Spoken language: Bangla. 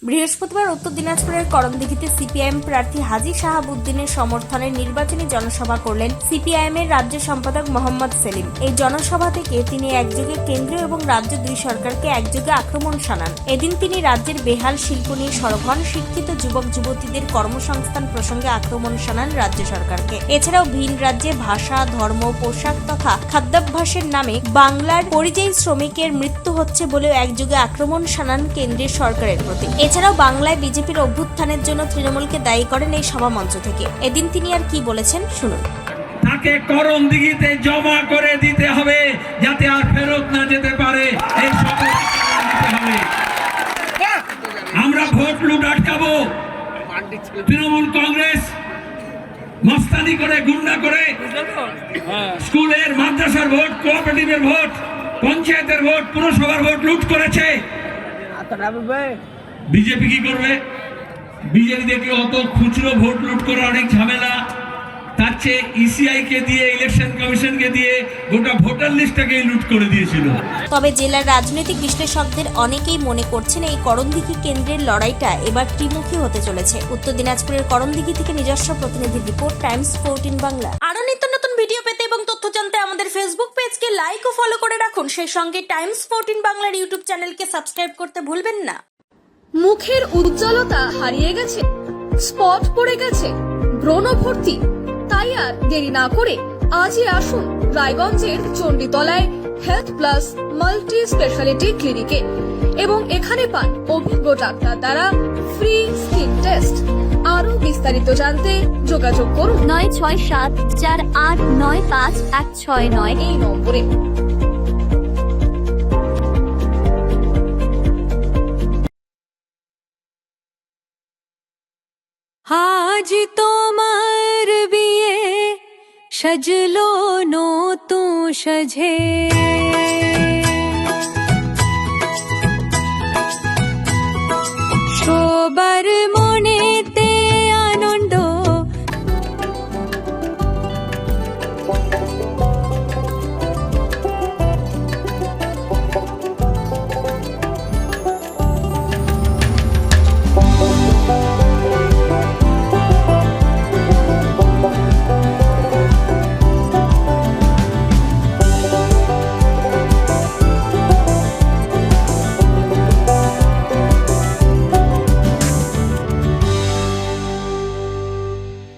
বৃহস্পতিবার উত্তর দিনাজপুরের করণদিঘিতে সিপিআইএম প্রার্থী হাজী শাহাবুদ্দিনের সমর্থনে নির্বাচনী জনসভা করলেন সিপিআইএম-এর রাজ্য সম্পাদক মোহাম্মদ সেলিম। এই জনসভা থেকে তিনি একযোগে কেন্দ্রীয় এবং রাজ্য দুই সরকারকে একযোগে আক্রমণ শানান। এদিন তিনি রাজ্যের বেহাল শিল্প নিয়ে সরব হন, শিক্ষিত যুবক যুবতীদের কর্মসংস্থান প্রসঙ্গে আক্রমণ শানান রাজ্য সরকারকে। এছাড়াও ভিন রাজ্যে ভাষা, ধর্ম, পোশাক তথা খাদ্যাভ্যাসের নামে বাংলার পরিযায়ী শ্রমিকের মৃত্যু হচ্ছে বলেও একযোগে আক্রমণ শানান কেন্দ্রীয় সরকারের প্রতি। এছাড়াও বাংলায় বিজেপির অভ্যুত্থানের জন্য তৃণমূলকে দায়ী করেন এই সভামঞ্চ থেকে। এদিন তিনি আর কি বলেছেন শুনুন। তাকে করণদিঘিতে জমা করে দিতে হবে যাতে আর ফেরত না যেতে পারে, এই শপথ নিতে হবে। আমরা ভোট লুট আটকাবো। তৃণমূল কংগ্রেস মস্তানি করে, গুন্ডা করে স্কুলের, মাদ্রাসার ভোট, কোঅপারেটিভের ভোট, পঞ্চায়েতের ভোট, পুরসভার ভোট লুট করেছে। বিজেপি কি করবে? বিজেপি দেখলে অত খুচরো ভোট লুট করে অনেক ঝামেলা, তার চেয়ে ইসিআই কে দিয়ে, ইলেকশন কমিশনকে দিয়ে গোটা ভোটার লিস্টটাকে লুট করে দিয়েছিল। তবে জেলার রাজনৈতিক বিশ্লেষকদের অনেকেই মনে করছেন এই করণদিঘি কেন্দ্রের লড়াইটা এবার ত্রিমুখী হতে চলেছে। উত্তর দিনাজপুরের করণদিঘি থেকে নিজস্ব প্রতিনিধির রিপোর্ট, টাইমস 14 বাংলা। আরো নিত্য নতুন ভিডিও পেতে এবং তথ্য জানতে আমাদের ফেসবুক পেজকে লাইক ও ফলো করে রাখুন। সেই সঙ্গে টাইমস 14 বাংলার ইউটিউব চ্যানেলকে সাবস্ক্রাইব করতে ভুলবেন না। মুখের উজ্জ্বলতা হারিয়ে গেছে, স্পট পড়ে গেছে, ব্রণ ভর্তি, তাই আর দেরি না করে আজই আসুন রায়গঞ্জের চণ্ডীতলায় হেলথ প্লাস মাল্টি স্পেশালিটি ক্লিনিকে এবং এখানে পান অভিজ্ঞ ডাক্তার দ্বারা ফ্রি স্কিন টেস্ট। আরো বিস্তারিত জানতে যোগাযোগ করুন 9674895169 এই নম্বরে। আজ তোমার বিয়ে সাজলো নতুন সাজে।